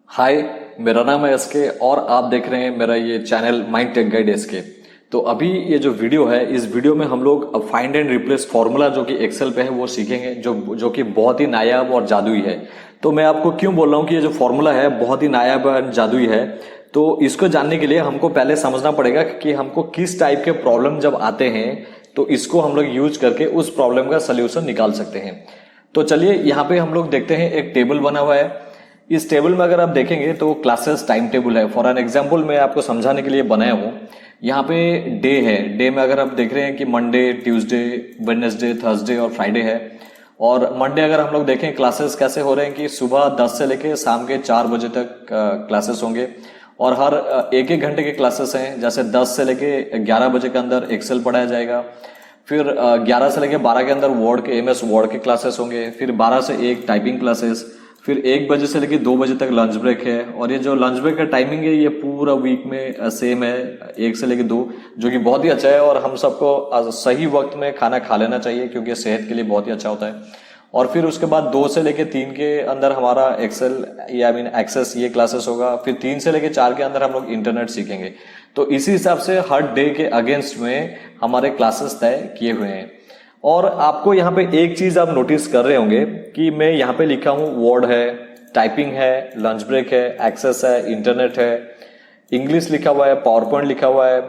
हाय, मेरा नाम है एसके और आप देख रहे हैं मेरा ये channel mind tech guide SK. तो अभी ये जो वीडियो है, इस वीडियो में हम लोग फाइंड एंड रिप्लेस फॉर्मूला जो कि एक्सेल पे है वो सीखेंगे, जो कि बहुत ही नायाब और जादुई है। तो मैं आपको क्यों बोल रहा हूँ कि ये जो फॉर्मूला है बहुत ही नायाब और जादुई है। तो इसको जानने के लिए हमको पहले समझना पड़ेगा कि हमको किस टाइप के प्रॉब्लम जब आते हैं तो इसको हम लोग यूज करके उस प्रॉब्लम का सोल्यूशन निकाल सकते हैं। तो चलिए यहाँ पे हम लोग देखते हैं, एक टेबल बना हुआ है। इस टेबल में अगर आप देखेंगे तो क्लासेस टाइम टेबल है। फॉर एन एग्जांपल मैं आपको समझाने के लिए बनाया हूँ। यहाँ पे डे है, डे में अगर आप देख रहे हैं कि मंडे, ट्यूसडे, वेडनेसडे, थर्सडे और फ्राइडे है। और मंडे अगर हम लोग देखें क्लासेस कैसे हो रहे हैं कि सुबह 10 से लेके शाम के 4 बजे तक क्लासेस होंगे और हर एक एक घंटे के क्लासेस हैं। जैसे 10 से लेके 11 बजे के अंदर एक्सेल पढ़ाया जाएगा, फिर 11 से लेके 12 के अंदर वर्ड के MS वर्ड के क्लासेस होंगे, फिर 12 से 1 टाइपिंग क्लासेस, फिर 1 बजे से लेके 2 बजे तक लंच ब्रेक है। और ये जो लंच ब्रेक का टाइमिंग है ये पूरा वीक में सेम है, 1 से लेके 2, जो कि बहुत ही अच्छा है। और हम सबको सही वक्त में खाना खा लेना चाहिए क्योंकि सेहत के लिए बहुत ही अच्छा होता है। और फिर उसके बाद 2 से लेके 3 के अंदर हमारा एक्सेल या एक्सेस ये क्लासेस होगा। फिर 3 से लेके 4 के अंदर हम लोग इंटरनेट सीखेंगे। तो इसी हिसाब से हर डे के अगेंस्ट में हमारे क्लासेस तय किए हुए हैं। और आपको यहाँ पे एक चीज आप नोटिस कर रहे होंगे कि मैं यहाँ पे लिखा हूँ वर्ड है, टाइपिंग है, लंच ब्रेक है, एक्सेस है, इंटरनेट है, इंग्लिश लिखा हुआ है, पावर पॉइंट लिखा हुआ है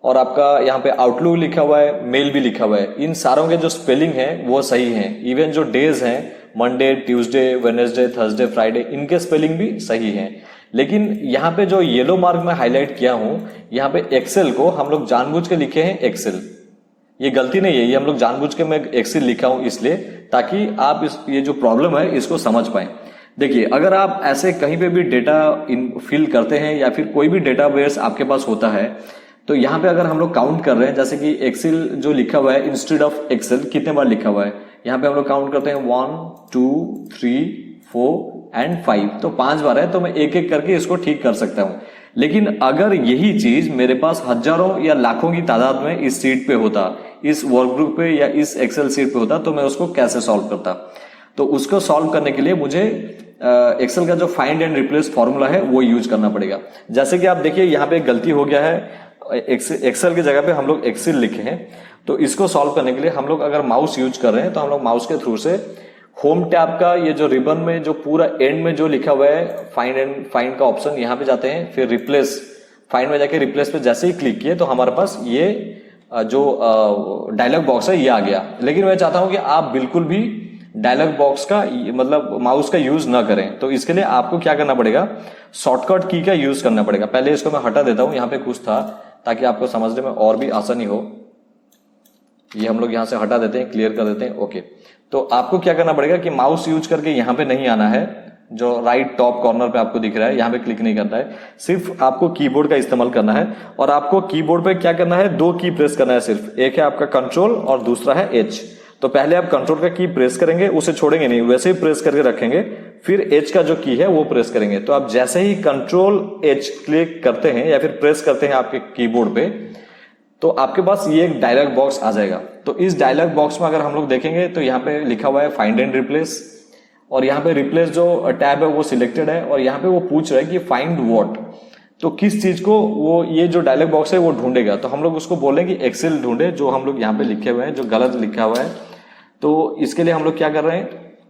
और आपका यहाँ पे आउटलुक लिखा हुआ है, मेल भी लिखा हुआ है। इन सारों के जो स्पेलिंग है वो सही है। इवन जो डेज हैं, Monday, Tuesday, Wednesday, Thursday, Friday, इनके स्पेलिंग भी सही है। लेकिन यहाँ पे जो येलो मार्क में हाईलाइट किया हूं, यहाँ पे एक्सेल को हम लोग जानबूझ के लिखे हैं एक्सेल। ये गलती नहीं है, ये हम लोग जानबूझ के मैं एक्सेल लिखा हूं इसलिए ताकि आप ये जो प्रॉब्लम है इसको समझ पाए। देखिए, अगर आप ऐसे कहीं पे भी डेटा फिल करते हैं या फिर कोई भी डेटाबेस आपके पास होता है तो यहाँ पे अगर हम लोग काउंट कर रहे हैं, जैसे कि एक्सेल जो लिखा हुआ है इंस्टेड ऑफ एक्सेल कितने बार लिखा हुआ है, यहाँ पे हम लोग काउंट करते हैं 1 2 3 4 एंड 5, तो 5 बार है। तो मैं एक एक करके इसको ठीक कर सकता हूं। लेकिन अगर यही चीज मेरे पास हजारों या लाखों की तादाद में इस सीट पे होता, इस वर्क ग्रुप पे या इस एक्सेल सीट पे होता, तो मैं उसको कैसे सॉल्व करता। तो उसको सॉल्व करने के लिए मुझे एक्सेल का जो फाइंड एंड रिप्लेस फॉर्मूला है वो यूज करना पड़ेगा। जैसे कि आप देखिए यहाँ पे गलती हो गया है, एक्सेल की जगह पे हम लोग एक्सेल लिखे हैं। तो इसको सॉल्व करने के लिए हम लोग अगर माउस यूज कर रहे हैं तो हम लोग माउस के थ्रू से होम टैब का ये जो रिबन में जो पूरा एंड में जो लिखा हुआ है फाइंड का ऑप्शन, यहाँ पे जाते हैं। फिर रिप्लेस, फाइंड में जाके रिप्लेस पे जैसे ही क्लिक किए तो हमारे पास ये जो डायलॉग बॉक्स है ये आ गया। लेकिन मैं चाहता हूं कि आप बिल्कुल भी डायलॉग बॉक्स का मतलब माउस का यूज ना करें। तो इसके लिए आपको क्या करना पड़ेगा, शॉर्टकट की का यूज करना पड़ेगा। पहले इसको मैं हटा देता हूं, यहाँ पे कुछ था ताकि आपको समझने में और भी आसानी हो। ये हम लोग यहां से हटा देते हैं, क्लियर कर देते हैं। ओके, तो आपको क्या करना पड़ेगा कि माउस यूज करके यहां पे नहीं आना है। जो राइट टॉप कॉर्नर पे आपको दिख रहा है, यहां पे क्लिक नहीं करना है, सिर्फ आपको कीबोर्ड का इस्तेमाल करना है। और आपको कीबोर्ड पे क्या करना है, 2 की प्रेस करना है सिर्फ। एक है आपका कंट्रोल और दूसरा है H। तो पहले आप कंट्रोल का की प्रेस करेंगे, उसे छोड़ेंगे नहीं, वैसे ही प्रेस करके रखेंगे। फिर H का जो की है वो प्रेस करेंगे। तो आप जैसे ही कंट्रोल H क्लिक करते हैं या फिर प्रेस करते हैं आपके कीबोर्ड पे, तो आपके पास ये एक डायलॉग बॉक्स आ जाएगा। तो इस डायलॉग बॉक्स में अगर हम लोग देखेंगे तो यहाँ पे लिखा हुआ है फाइंड एंड रिप्लेस, और यहाँ पे रिप्लेस जो टैब है वो सिलेक्टेड है। और यहाँ पे वो पूछ रहा है कि फाइंड व्हाट, तो किस चीज को वो ये जो डायलॉग बॉक्स है वो ढूंढेगा। तो हम लोग उसको बोलेंगे कि एक्सेल ढूंढे, जो हम लोग यहाँ पे लिखे हुए हैं, जो गलत लिखा हुआ है। तो इसके लिए हम लोग क्या कर रहे हैं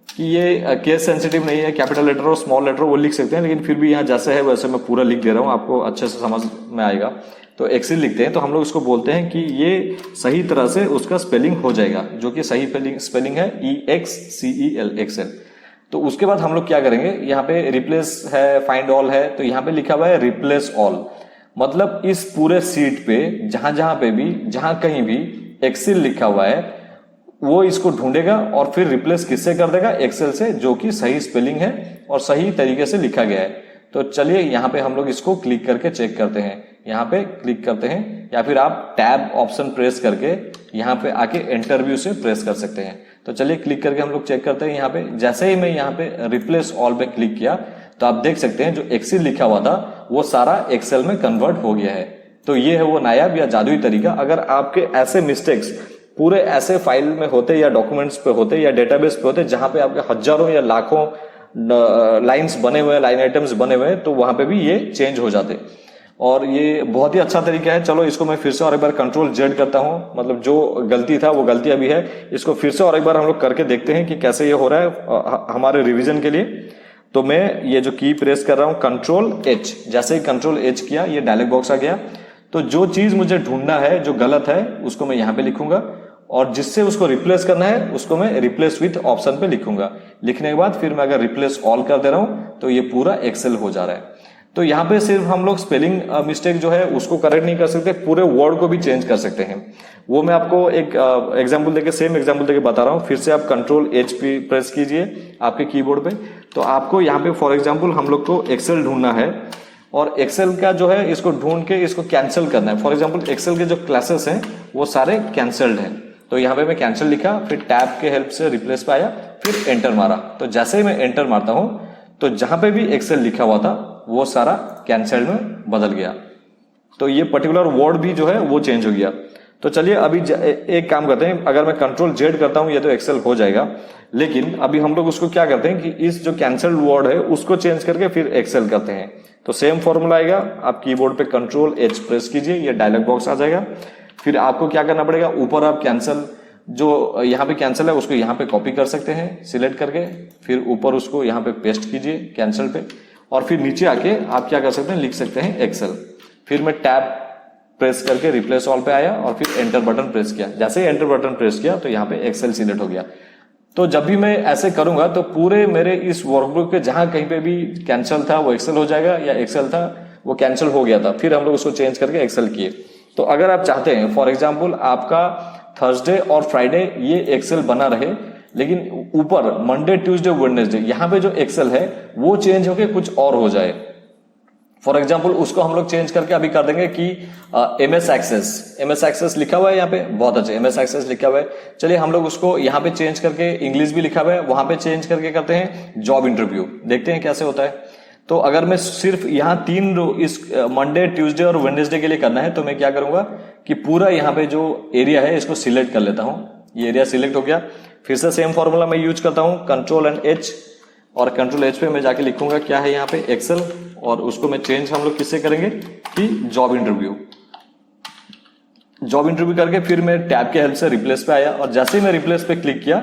कि ये केस सेंसिटिव नहीं है, कैपिटल लेटर और स्मॉल लेटर वो लिख सकते हैं, लेकिन फिर भी यहाँ जैसे है वैसे मैं पूरा लिख दे रहा हूँ, आपको अच्छे से समझ में आएगा। तो एक्सेल लिखते हैं तो हम लोग उसको बोलते हैं कि ये सही तरह से उसका स्पेलिंग हो जाएगा, जो कि सही स्पेलिंग है EXCEL, एक्सेल। तो उसके बाद हम लोग क्या करेंगे, यहाँ पे रिप्लेस है, फाइंड ऑल है, तो यहाँ पे लिखा हुआ है रिप्लेस ऑल। मतलब इस पूरे सीट पे जहां जहां पे भी, जहां कहीं भी एक्सेल लिखा हुआ है वो इसको ढूंढेगा और फिर रिप्लेस किससे कर देगा, एक्सेल से, जो कि सही स्पेलिंग है और सही तरीके से लिखा गया है। तो चलिए यहाँ पे हम लोग इसको क्लिक करके चेक करते हैं। यहाँ पे क्लिक करते हैं या फिर आप टैब ऑप्शन प्रेस करके यहाँ पे आके इंटरव्यू से प्रेस कर सकते हैं। तो चलिए क्लिक करके हम लोग चेक करते हैं। यहाँ पे जैसे ही मैं यहाँ पे रिप्लेस ऑल पे क्लिक किया तो आप देख सकते हैं जो एक्सेल लिखा हुआ था वो सारा एक्सेल में कन्वर्ट हो गया है। तो ये है वो नायाब या जादुई तरीका। अगर आपके ऐसे मिस्टेक्स पूरे ऐसे फाइल में होते या डॉक्यूमेंट्स पे होते या डेटाबेस पे होते जहां पे आपके हजारों या लाखों लाइंस बने हुए हैं, लाइन आइटम्स बने हुए हैं, तो वहां पे भी ये चेंज हो जाते। और ये बहुत ही अच्छा तरीका है। चलो इसको मैं फिर से और एक बार कंट्रोल जेड करता हूं, मतलब जो गलती था वो गलती अभी है, इसको फिर से और एक बार हम लोग करके देखते हैं कि कैसे ये हो रहा है हमारे रिवीजन के लिए। तो मैं ये जो की प्रेस कर रहा हूं कंट्रोल एच, जैसे ही कंट्रोल एच किया ये डायलॉग बॉक्स आ गया। तो जो चीज मुझे ढूंढना है जो गलत है उसको मैं यहां पे लिखूंगा, और जिससे उसको रिप्लेस करना है उसको मैं रिप्लेस विथ ऑप्शन पे लिखूंगा। लिखने के बाद फिर मैं अगर रिप्लेस ऑल कर दे रहा हूं तो ये पूरा एक्सेल हो जा रहा है। तो यहाँ पे सिर्फ हम लोग स्पेलिंग मिस्टेक जो है उसको करेक्ट नहीं कर सकते, पूरे वर्ड को भी चेंज कर सकते हैं। वो मैं आपको एक एग्जांपल देके, सेम एग्जांपल देके बता रहा हूँ। फिर से आप कंट्रोल एच पे प्रेस कीजिए आपके कीबोर्ड पे। तो आपको यहाँ पे फॉर एग्जांपल हम लोग को एक्सेल ढूंढना है, और एक्सेल का जो है इसको ढूंढ के इसको कैंसिल करना है। फॉर एग्जाम्पल एक्सेल के जो क्लासेस हैं वो सारे कैंसल्ड हैं, तो यहाँ पे मैं कैंसिल लिखा, फिर टैब के हेल्प से रिप्लेस पे आया, फिर एंटर मारा। तो जैसे ही मैं एंटर मारता हूँ तो जहां पे भी एक्सेल लिखा हुआ था वो सारा कैंसल्ड में बदल गया। तो ये पर्टिकुलर वर्ड भी जो है वो चेंज हो गया। तो चलिए अभी एक काम करते हैं, अगर मैं कंट्रोल जेड करता हूं ये तो एक्सेल हो जाएगा, लेकिन अभी हम लोग उसको क्या करते हैं कि इस जो कैंसल्ड वर्ड है उसको चेंज करके फिर एक्सेल करते हैं। तो सेम फॉर्मूला आएगा, आप कीबोर्ड पे कंट्रोल एच प्रेस कीजिए, ये डायलॉग बॉक्स आ जाएगा। फिर आपको क्या करना पड़ेगा, ऊपर आप कैंसल जो यहाँ पे कैंसिल है उसको यहाँ पे कॉपी कर सकते हैं सिलेक्ट करके, फिर ऊपर उसको यहाँ पे पेस्ट कीजिए कैंसिल पे, और फिर नीचे आके आप क्या कर सकते हैं, लिख सकते हैं एक्सेल। फिर मैं टैब प्रेस करके रिप्लेस ऑल पे आया और फिर एंटर बटन प्रेस किया। जैसे ही एंटर बटन प्रेस किया तो यहाँ पे एक्सेल सिलेक्ट हो गया। तो जब भी मैं ऐसे करूंगा तो पूरे मेरे इस वर्कबुक पे जहां कहीं पे भी कैंसिल था वो एक्सेल हो जाएगा, या एक्सेल था वो कैंसिल हो गया था, फिर हम लोग उसको चेंज करके एक्सेल किए। तो अगर आप चाहते हैं फॉर एग्जाम्पल आपका थर्सडे और फ्राइडे ये एक्सेल बना रहे, लेकिन ऊपर मंडे ट्यूसडे वेडनेसडे यहाँ पे जो एक्सेल है वो चेंज होके कुछ और हो जाए, फॉर एग्जाम्पल उसको हम लोग चेंज करके अभी कर देंगे कि एमएस एक्सेस लिखा हुआ है यहाँ पे, बहुत अच्छे एमएस एक्सेस लिखा हुआ है। चलिए हम लोग उसको यहाँ पे चेंज करके इंग्लिश भी लिखा हुआ है वहां पे चेंज करके करते हैं जॉब इंटरव्यू, देखते हैं कैसे होता है। तो अगर मैं सिर्फ यहाँ 3 इस मंडे ट्यूसडे और वेडनेसडे के लिए करना है तो मैं क्या करूंगा कि पूरा यहाँ पे जो एरिया है इसको सिलेक्ट कर लेता हूँ। ये एरिया सिलेक्ट हो गया। फिर से सेम फॉर्मूला मैं यूज करता हूँ कंट्रोल एंड एच, और कंट्रोल एच पे मैं जाके लिखूंगा क्या है यहाँ पे एक्सेल, और उसको मैं चेंज हम लोग किससे करेंगे कि जॉब इंटरव्यू करके फिर मैं टैब के हेल्प से रिप्लेस पे आया, और जैसे ही मैं रिप्लेस पे क्लिक किया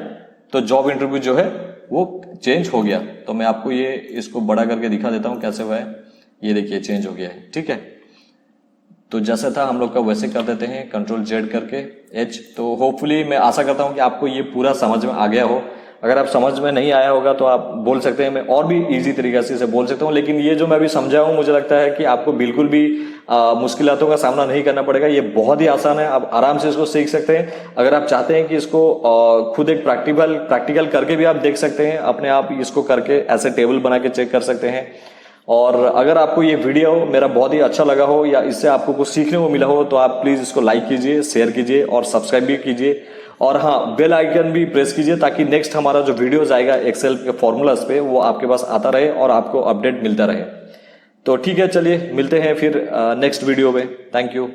तो जॉब इंटरव्यू जो है वो चेंज हो गया। तो मैं आपको ये इसको बड़ा करके दिखा देता हूं कैसे हुआ है। ये देखिए चेंज हो गया है, ठीक है। तो जैसा था हम लोग का वैसे कर देते हैं कंट्रोल जेड करके एच। तो होपफुली मैं आशा करता हूं कि आपको ये पूरा समझ में आ गया हो। अगर आप समझ में नहीं आया होगा तो आप बोल सकते हैं, मैं और भी इजी तरीके से इसे बोल सकता हूं, लेकिन ये जो मैं अभी समझा हूं मुझे लगता है कि आपको बिल्कुल भी मुश्किलातों का सामना नहीं करना पड़ेगा। ये बहुत ही आसान है, आप आराम से इसको सीख सकते हैं। अगर आप चाहते हैं कि इसको खुद एक प्रैक्टिकल करके भी आप देख सकते हैं, अपने आप इसको करके ऐसे टेबल बना के चेक कर सकते हैं। और अगर आपको ये वीडियो मेरा बहुत ही अच्छा लगा हो या इससे आपको कुछ सीखने को मिला हो तो आप प्लीज इसको लाइक कीजिए, शेयर कीजिए और सब्सक्राइब भी कीजिए, और हाँ बेल आइकन भी प्रेस कीजिए ताकि नेक्स्ट हमारा जो वीडियोस आएगा एक्सेल के फॉर्मूलाज पे वो आपके पास आता रहे और आपको अपडेट मिलता रहे। तो ठीक है, चलिए मिलते हैं फिर नेक्स्ट वीडियो में। Thank you.